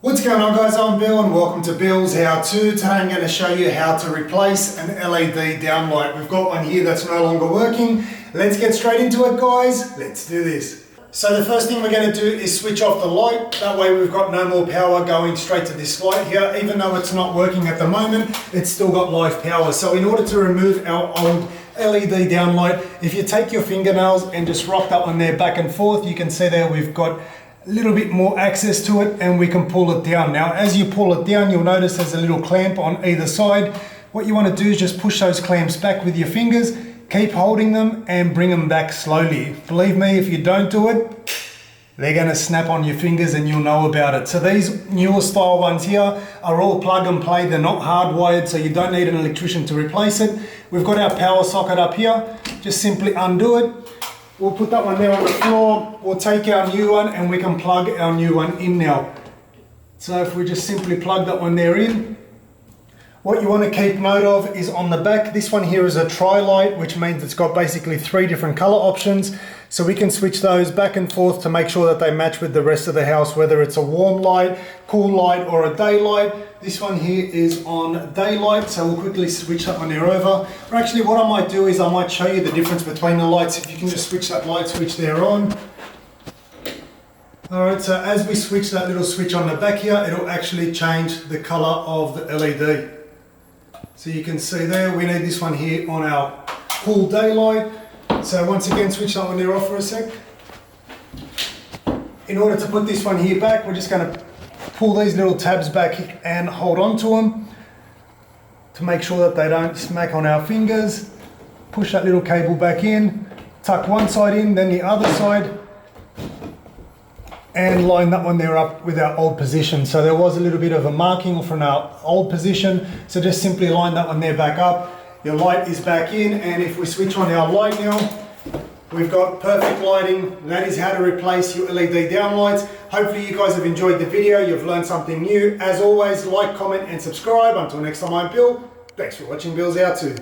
What's going on, guys? I'm Bill and welcome to Bill's How To. Today I'm going to show you how to replace an LED downlight. We've got one here that's no longer working. Let's get straight into it, guys. Let's do this. So the first thing we're going to do is switch off the light. That way we've got no more power going straight to this light here. Even though it's not working at the moment, it's still got live power. So in order to remove our old LED downlight, if you take your fingernails and just rock that one there back and forth, you can see there we've got a little bit more access to it and we can pull it down. Now as you pull it down, you'll notice there's a little clamp on either side. What you want to do is just push those clamps back with your fingers, keep holding them and bring them back slowly. Believe me, if you don't do it, they're going to snap on your fingers and you'll know about it. So these newer style ones here are all plug and play. They're not hardwired, so you don't need an electrician to replace it. We've got our power socket up here. Just simply undo it. We'll put that one there on the floor. We'll take our new one and we can plug our new one in now. So if we just simply plug that one there in, what you want to keep note of is on the back, this one here is a tri-light, which means it's got basically 3 different color options. So we can switch those back and forth to make sure that they match with the rest of the house, whether it's a warm light, cool light, or a daylight. This one here is on daylight, so we'll quickly switch that one there over. Or actually what I might do is I might show you the difference between the lights. If you can just switch that light switch there on. Alright, so as we switch that little switch on the back here, it'll actually change the color of the LED. So you can see there, we need this one here on our cool daylight. So once again, switch that one there off for a sec. In order to put this one here back, we're just going to pull these little tabs back and hold on to them to make sure that they don't smack on our fingers. Push that little cable back in, tuck one side in, then the other side, and line that one there up with our old position. So there was a little bit of a marking from our old position, so just simply line that one there back up. Your light is back in, and if we switch on our light now, we've got perfect lighting. That is how to replace your LED downlights. Hopefully you guys have enjoyed the video, you've learned something new. As always, like, comment and subscribe. Until next time, I'm Bill. Thanks for watching Bill's How To.